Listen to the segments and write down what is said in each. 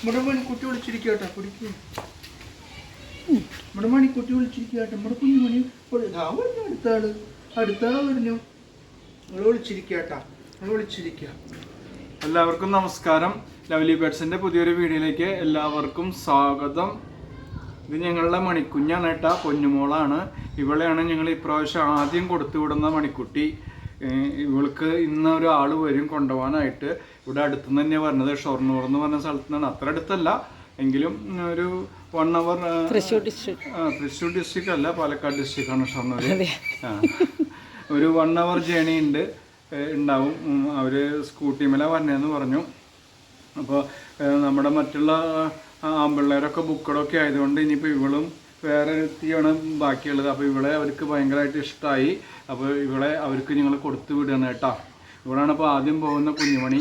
നമ്മുടെ മണിക്കുട്ടി വിളിച്ചിരിക്കട്ടെ കുടിക്ക്. നമ്മുടെ മണിക്കുട്ടി വിളിച്ചിരിക്കട്ടെ. നമ്മുടെ കുഞ്ഞുമണി അടുത്താള് പറഞ്ഞു. നിങ്ങൾ വിളിച്ചിരിക്കട്ടാ, നിങ്ങൾ വിളിച്ചിരിക്കുക. എല്ലാവർക്കും നമസ്കാരം. ലവ്ലി പെറ്റ്സിന്റെ പുതിയൊരു വീഡിയോയിലേക്ക് എല്ലാവർക്കും സ്വാഗതം. ഇത് ഞങ്ങളുടെ മണിക്കുഞ്ഞാണ് കേട്ടാ, പൊന്നുമോളാണ്. ഇവളെയാണ് ഞങ്ങൾ ഇപ്രാവശ്യം ആദ്യം കൊടുത്തു വിടുന്ന മണിക്കുട്ടി. ഇവൾക്ക് ഇന്ന് ഒരാൾ വരും കൊണ്ടുപോകാനായിട്ട്. ഇവിടെ അടുത്തുനിന്ന് തന്നെയാണ് പറഞ്ഞത്, ഷൊർണൂർ എന്ന് പറഞ്ഞ സ്ഥലത്ത് നിന്നാണ്. അത്ര അടുത്തല്ല എങ്കിലും ഒരു 1 hour. തൃശ്ശൂർ ഡിസ്ട്രിക്റ്റ് അല്ല, പാലക്കാട് ഡിസ്ട്രിക്റ്റാണ് ഷൊർണൂർ. ഒരു 1 hour ജേണി ഉണ്ടാവും. അവർ സ്കൂട്ടിമേല വരണേന്ന് പറഞ്ഞു. അപ്പോൾ നമ്മുടെ മറ്റുള്ള ആമ്പിള്ളേരൊക്കെ ബുക്കഡൊക്കെ ആയതുകൊണ്ട് ഇനിയിപ്പോൾ ഇവളും വേറെ ഒരുത്തിയാണ് ബാക്കിയുള്ളത്. അപ്പോൾ ഇവളെ അവർക്ക് ഭയങ്കരമായിട്ട് ഇഷ്ടമായി. അപ്പോൾ ഇവളെ അവർക്ക് ഞങ്ങൾ കൊടുത്തു വിടുകയാണ് കേട്ടോ. ഇവളാണ് ഇപ്പോൾ ആദ്യം പോകുന്ന കുഞ്ഞുമണി.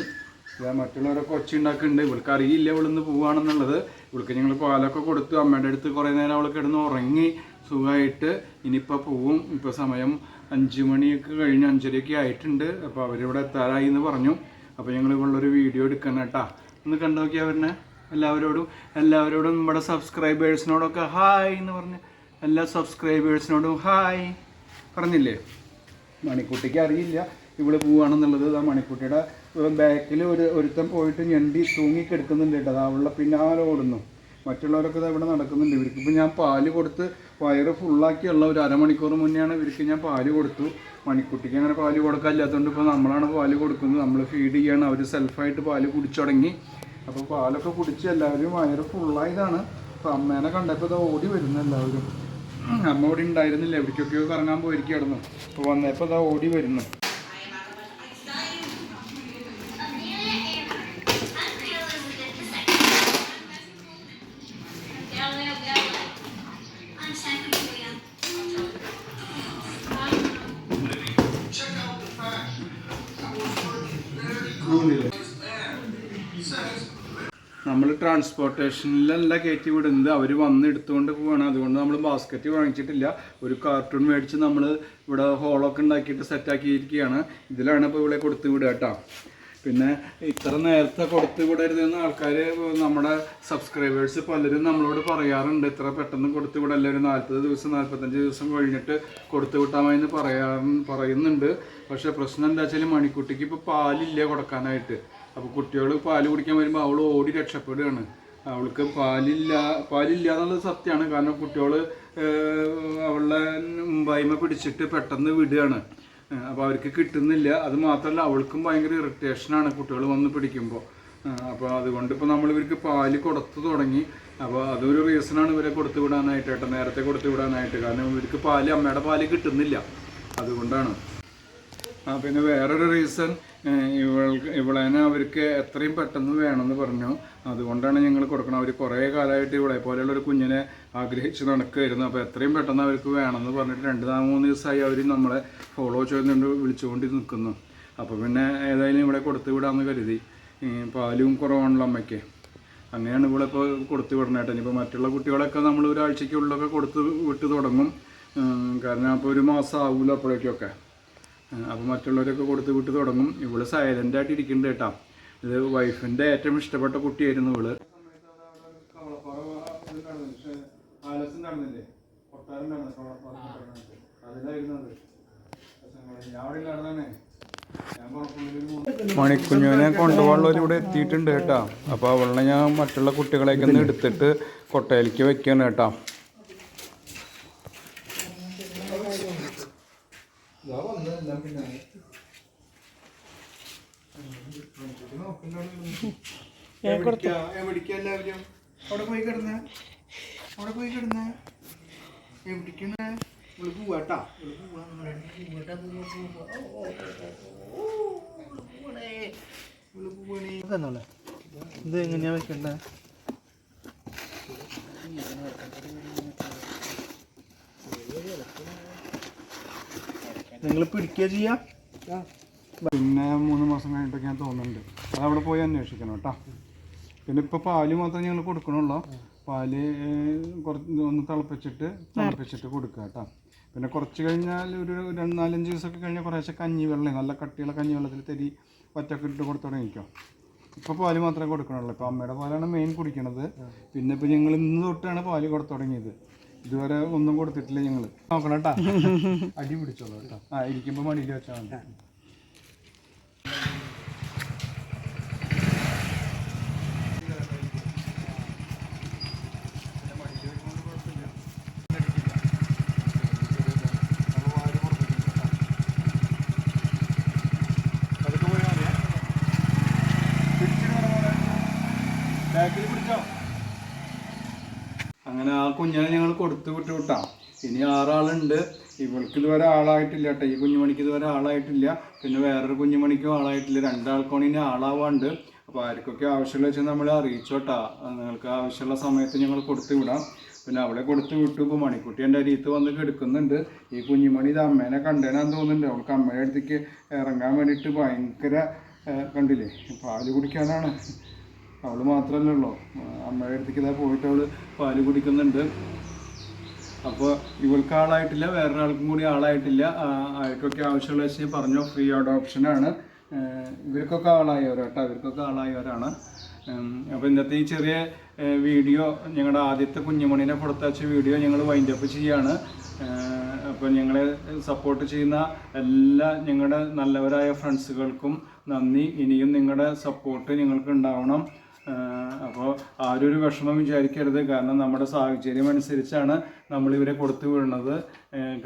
മറ്റുള്ളവരൊക്കെ ഒച്ച ഉണ്ടാക്കുന്നുണ്ട്. ഇവൾക്ക് അറിയില്ല ഇവളിന്ന് പോവുകയാണെന്നുള്ളത്. ഇവൾക്ക് ഞങ്ങൾ പാലൊക്കെ കൊടുത്തു. അമ്മയുടെ അടുത്ത് കുറേ നേരം അവൾ കിടന്ന് ഉറങ്ങി സുഖമായിട്ട്. ഇനിയിപ്പോൾ പോവും. ഇപ്പോൾ സമയം 5 മണിയൊക്കെ കഴിഞ്ഞ് 5:30 ആയിട്ടുണ്ട്. അപ്പോൾ അവരിവിടെ എത്താറായി എന്ന് പറഞ്ഞു. അപ്പോൾ ഞങ്ങൾ ഇവളൊരു വീഡിയോ എടുക്കണം കേട്ടോ. ഒന്ന് കണ്ടു നോക്കി അവരെ. എല്ലാവരോടും നമ്മുടെ സബ്സ്ക്രൈബേഴ്സിനോടൊക്കെ ഹായ് എന്ന് പറഞ്ഞ് എല്ലാ സബ്സ്ക്രൈബേഴ്സിനോടും ഹായ് പറഞ്ഞില്ലേ. മണിക്കുട്ടിക്ക് അറിയില്ല ഇവള് പോവുകയാണെന്നുള്ളത്. ആ മണിക്കുട്ടിയുടെ ബാക്കിൽ ഒരുത്തൻ പോയിട്ട് ഞണ്ടി തൂങ്ങിക്കെടുക്കുന്നുണ്ട് കേട്ടോ. അത് അവളുടെ പിന്നാലെ ഓടുന്നു. മറ്റുള്ളവരൊക്കെ ഇവിടെ നടക്കുന്നുണ്ട്. ഇവർക്കിപ്പോൾ ഞാൻ പാല് കൊടുത്ത് വയറ് ഫുള്ളാക്കിയുള്ള ഒരു അരമണിക്കൂർ മുന്നെയാണ് ഇവർക്ക് ഞാൻ പാല് കൊടുത്തു. മണിക്കുട്ടിക്ക് അങ്ങനെ പാല് കൊടുക്കാനില്ലാത്തതുകൊണ്ട് ഇപ്പോൾ നമ്മളാണ് പാല് കൊടുക്കുന്നത്. നമ്മൾ ഫീഡ് ചെയ്യാണ്. അവർ സെൽഫായിട്ട് പാല് കുടിച്ചു തുടങ്ങി. അപ്പോൾ പാലൊക്കെ കുടിച്ച് എല്ലാവരും വയറ് ഫുള്ളായതാണ്. അപ്പോൾ അമ്മേനെ കണ്ടപ്പോൾ ഇത് ഓടി വരുന്നു എല്ലാവരും. അമ്മ ഇവിടെ ഉണ്ടായിരുന്നില്ല, എവിടേക്കൊക്കെയോ കറങ്ങാൻ പോയിരിക്കുകയായിരുന്നു. അപ്പോൾ വന്നപ്പോൾ ഇതാ ഓടി വരുന്നു. നമ്മൾ ട്രാൻസ്പോർട്ടേഷനിലല്ല കയറ്റി വിടുന്നത്, അവർ വന്ന് എടുത്തുകൊണ്ട് പോവുകയാണ്. അതുകൊണ്ട് നമ്മൾ ബാസ്ക്കറ്റ് വാങ്ങിച്ചിട്ടില്ല. ഒരു കാർട്ടൂൺ മേടിച്ച് നമ്മൾ ഇവിടെ ഹോളൊക്കെ ഉണ്ടാക്കിയിട്ട് സെറ്റാക്കിയിരിക്കുകയാണ്. ഇതിലാണ് ഇപ്പോൾ ഇവിടെ കൊടുത്തു വിടുക കേട്ടോ. പിന്നെ ഇത്ര നേരത്തെ കൊടുത്തു വിടരുതെന്ന് ആൾക്കാർ, നമ്മുടെ സബ്സ്ക്രൈബേഴ്സ് പലരും നമ്മളോട് പറയാറുണ്ട്. ഇത്ര പെട്ടെന്ന് കൊടുത്തു വിടല്ലേ, ഒരു 40 ദിവസം 45 ദിവസം കഴിഞ്ഞിട്ട് കൊടുത്തു വിട്ടാമെന്ന് പറയുന്നുണ്ട്. പക്ഷേ പ്രശ്നം എന്താ വെച്ചാൽ മണിക്കുട്ടിക്ക് ഇപ്പോൾ പാലില്ല കൊടുക്കാനായിട്ട്. അപ്പോൾ കുട്ടികൾ പാല് കുടിക്കാൻ വരുമ്പോൾ അവൾ ഓടി രക്ഷപ്പെടുകയാണ്. അവൾക്ക് പാലില്ല എന്നുള്ളത് സത്യമാണ്. കാരണം കുട്ടികൾ അവളുടെ മുമ്പായ്മ പിടിച്ചിട്ട് പെട്ടെന്ന് വിടുകയാണ്. അപ്പോൾ അവർക്ക് കിട്ടുന്നില്ല. അത് മാത്രമല്ല അവൾക്കും ഭയങ്കര ഇറിറ്റേഷനാണ് കുട്ടികൾ വന്ന് പിടിക്കുമ്പോൾ. അപ്പോൾ അതുകൊണ്ട് ഇപ്പോൾ നമ്മൾ ഇവർക്ക് പാല് കൊടുത്തു തുടങ്ങി. അപ്പോൾ അതൊരു റീസണാണ് ഇവരെ കൊടുത്തു വിടാനായിട്ട് കേട്ടോ, നേരത്തെ കൊടുത്തു വിടാനായിട്ട്. കാരണം ഇവർക്ക് അമ്മയുടെ പാല് കിട്ടുന്നില്ല, അതുകൊണ്ടാണ്. പിന്നെ വേറൊരു റീസൺ, ഇവളേനെ അവർക്ക് എത്രയും പെട്ടെന്ന് വേണമെന്ന് പറഞ്ഞു. അതുകൊണ്ടാണ് ഞങ്ങൾ കൊടുക്കണം. അവർ കുറേ കാലമായിട്ട് ഇവളെ പോലെയുള്ളൊരു കുഞ്ഞിനെ ആഗ്രഹിച്ച് നടക്കുമായിരുന്നു. അപ്പോൾ എത്രയും പെട്ടെന്ന് അവർക്ക് വേണമെന്ന് പറഞ്ഞിട്ട് 2-3 ദിവസമായി അവർ നമ്മളെ ഫോളോ ചെയ്തുകൊണ്ട് വിളിച്ചുകൊണ്ട് നിൽക്കുന്നു. അപ്പോൾ പിന്നെ ഏതായാലും ഇവിടെ കൊടുത്തു വിടാമെന്ന് കരുതി. പാലും കുറവാണല്ലോ അമ്മയ്ക്ക്. അങ്ങനെയാണ് ഇവിടെ ഇപ്പോൾ കൊടുത്തു വിടണേട്ടോ. ഇനിയിപ്പോൾ മറ്റുള്ള കുട്ടികളൊക്കെ നമ്മൾ ഒരാഴ്ചയ്ക്കുള്ളിലൊക്കെ കൊടുത്ത് വിട്ട് തുടങ്ങും. കാരണം അപ്പോൾ 1 മാസം ആകുമല്ലോ അപ്പോഴേക്കൊക്കെ. അപ്പോൾ മറ്റുള്ളവരൊക്കെ കൊടുത്ത് വിട്ട് തുടങ്ങും. ഇവള് സൈലൻ്റായിട്ട് ഇരിക്കുന്നുണ്ട് കേട്ടോ. ഇത് വൈഫിൻ്റെ ഏറ്റവും ഇഷ്ടപ്പെട്ട കുട്ടിയായിരുന്നു ഇവള്. മണിക്കുഞ്ഞിനെ കൊണ്ടുപോകാനുള്ളവർ ഇവിടെ എത്തിയിട്ടുണ്ട് കേട്ടോ. അപ്പോൾ അവളെ ഞാൻ മറ്റുള്ള കുട്ടികളെയൊക്കെ ഒന്ന് എടുത്തിട്ട് കൊട്ടയിലേക്ക് വെക്കുകയാണ് കേട്ടോ. എല്ലാവരും അവിടെ പോയി കിടന്നേ എവിടേക്കാണ് ഇവള് പോവാട്ടാ. ഇത് എങ്ങനെയാ വെക്കണ്ടേ? നിങ്ങൾ പിടിക്കുക ചെയ്യാം. പിന്നെ 3 മാസം കഴിഞ്ഞിട്ടൊക്കെ ഞാൻ തോന്നുന്നുണ്ട്. അതവിടെ പോയി അന്വേഷിക്കണം കേട്ടോ. പിന്നെ ഇപ്പോൾ പാല് മാത്രമേ ഞങ്ങൾ കൊടുക്കണുള്ളൂ. പാല് ഒന്ന് തിളപ്പിച്ചിട്ട് കൊടുക്കുക കേട്ടോ. പിന്നെ കുറച്ച് കഴിഞ്ഞാൽ ഒരു 4-5 ദിവസമൊക്കെ കഴിഞ്ഞാൽ കുറേശ്ശെ കഞ്ഞിവെള്ളം, നല്ല കട്ടിയുള്ള കഞ്ഞിവെള്ളത്തിൽ തരി വറ്റൊക്കെ ഇട്ട് കൊടുത്തു തുടങ്ങിക്കോ. ഇപ്പോൾ പാല് മാത്രമേ കൊടുക്കണുള്ളൂ. ഇപ്പോൾ അമ്മയുടെ പാലാണ് മെയിൻ കുടിക്കണത്. പിന്നെ ഇപ്പോൾ ഞങ്ങൾ ഇന്ന് തൊട്ടാണ് പാല് കൊടുത്തു തുടങ്ങിയത്. ഇതുവരെ ഒന്നും കൊടുത്തിട്ടില്ല ഞങ്ങൾ. നോക്കണം കേട്ടോ, അടി പിടിച്ചോളൂ കേട്ടോ. ഇരിക്കുമ്പോൾ മടിയിൽ വെച്ചാൽ മതി. അങ്ങനെ ആ കുഞ്ഞിനെ ഞങ്ങൾ കൊടുത്തു വിട്ടാ. ഇനി 6 ആളുണ്ട്. ഇവൾക്ക് ഇതുവരെ ആളായിട്ടില്ല കേട്ടോ. ഈ കുഞ്ഞുമണിക്ക് ഇതുവരെ ആളായിട്ടില്ല. പിന്നെ വേറൊരു കുഞ്ഞുമണിക്കും ആളായിട്ടില്ല. 2 ആൾക്കാണ് ഇനി ആളാവാണ്ട്. അപ്പോൾ ആർക്കൊക്കെ ആവശ്യമുള്ള വെച്ചാൽ നമ്മൾ അറിയിച്ചോട്ടാ. നിങ്ങൾക്ക് ആവശ്യമുള്ള സമയത്ത് ഞങ്ങൾ കൊടുത്തു വിടാം. പിന്നെ അവളെ കൊടുത്ത് വിട്ടു. ഇപ്പോൾ മണിക്കുട്ടി എൻ്റെ അരിയത്ത് വന്ന് കിടക്കുന്നുണ്ട്. ഈ കുഞ്ഞുമണി ഇത് അമ്മേനെ കണ്ടേനാന്ന് തോന്നുന്നുണ്ട്. അവൾക്ക് അമ്മയുടെ അടുത്തേക്ക് ഇറങ്ങാൻ വേണ്ടിയിട്ട് ഭയങ്കര കണ്ടില്ലേ, പാല് കുടിക്കാനാണ്. അവൾ മാത്രമല്ലേ ഉള്ളൂ. അമ്മയുടെ അടുത്തേക്ക് ഇതാ പോയിട്ട് അവൾ പാല് കുടിക്കുന്നുണ്ട്. അപ്പോൾ ഇവൾക്ക് ആളായിട്ടില്ല, വേറൊരാൾക്കും കൂടി ആളായിട്ടില്ല. ആർക്കൊക്കെ ആവശ്യമുള്ള വെച്ചാൽ പറഞ്ഞോ, ഫ്രീ അഡോപ്ഷനാണ്. ഇവർക്കൊക്കെ ആളായവരാട്ടോ, ഇവർക്കൊക്കെ ആളായവരാണ്. അപ്പോൾ ഇന്നത്തെ ഈ ചെറിയ വീഡിയോ, ഞങ്ങളുടെ ആദ്യത്തെ കുഞ്ഞുമണിനെ കൊടുത്തയച്ച വീഡിയോ ഞങ്ങൾ വൈൻഡപ്പ് ചെയ്യാണ്. അപ്പോൾ ഞങ്ങളെ സപ്പോർട്ട് ചെയ്യുന്ന എല്ലാ ഞങ്ങളുടെ നല്ലവരായ ഫ്രണ്ട്സുകൾക്കും നന്ദി. ഇനിയും നിങ്ങളുടെ സപ്പോർട്ട് ഞങ്ങൾക്ക് ഉണ്ടാവണം. അപ്പോൾ ആരും ഒരു വിഷമം വിചാരിക്കരുത്. കാരണം നമ്മുടെ സാഹചര്യം അനുസരിച്ചാണ് നമ്മളിവരെ കൊടുത്തു വിടുന്നത്.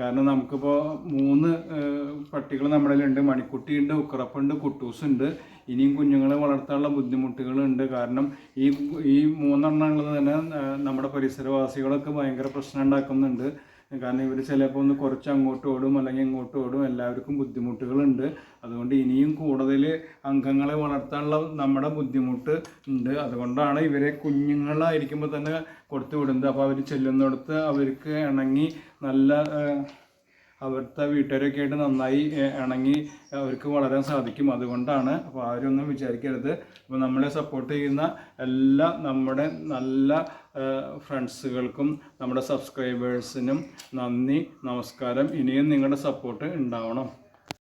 കാരണം നമുക്കിപ്പോൾ 3 പട്ടികൾ നമ്മുടെ കയ്യിലുണ്ട്. മണിക്കുട്ടിയുണ്ട്, ഉക്കറപ്പുണ്ട്, കുട്ടൂസുണ്ട്. ഇനിയും കുഞ്ഞുങ്ങളെ വളർത്താനുള്ള ബുദ്ധിമുട്ടുകളുണ്ട്. കാരണം ഈ 3 എണ്ണം ഉള്ളത് തന്നെ നമ്മുടെ പരിസരവാസികളൊക്കെ ഭയങ്കര പ്രശ്നം ഉണ്ടാക്കുന്നുണ്ട്. കാരണം ഇവർ ചിലപ്പോൾ ഒന്ന് കുറച്ച് അങ്ങോട്ട് ഓടും, അല്ലെങ്കിൽ ഇങ്ങോട്ട് ഓടും. എല്ലാവർക്കും ബുദ്ധിമുട്ടുകളുണ്ട്. അതുകൊണ്ട് ഇനിയും കൂടുതൽ അംഗങ്ങളെ വളർത്താനുള്ള നമ്മുടെ ബുദ്ധിമുട്ട് ഉണ്ട്. അതുകൊണ്ടാണ് ഇവരെ കുഞ്ഞുങ്ങളായിരിക്കുമ്പോൾ തന്നെ കൊടുത്തു വിടുന്നത്. അപ്പോൾ അവർ ചെല്ലുന്നിടത്ത് അവർക്ക് ഇണങ്ങി നല്ല അവിടുത്തെ വീട്ടുകാരൊക്കെ ആയിട്ട് നന്നായി ഇണങ്ങി അവർക്ക് വളരാൻ സാധിക്കും. അതുകൊണ്ടാണ്. അപ്പോൾ ആരും ഒന്നും വിചാരിക്കരുത്. അപ്പോൾ നമ്മളെ സപ്പോർട്ട് ചെയ്യുന്ന എല്ലാ നമ്മുടെ നല്ല ഫ്രണ്ട്സുകൾക്കും നമ്മുടെ സബ്സ്ക്രൈബേഴ്സിനും നന്ദി, നമസ്കാരം. ഇനിയും നിങ്ങളുടെ സപ്പോർട്ട് ഉണ്ടാവണം.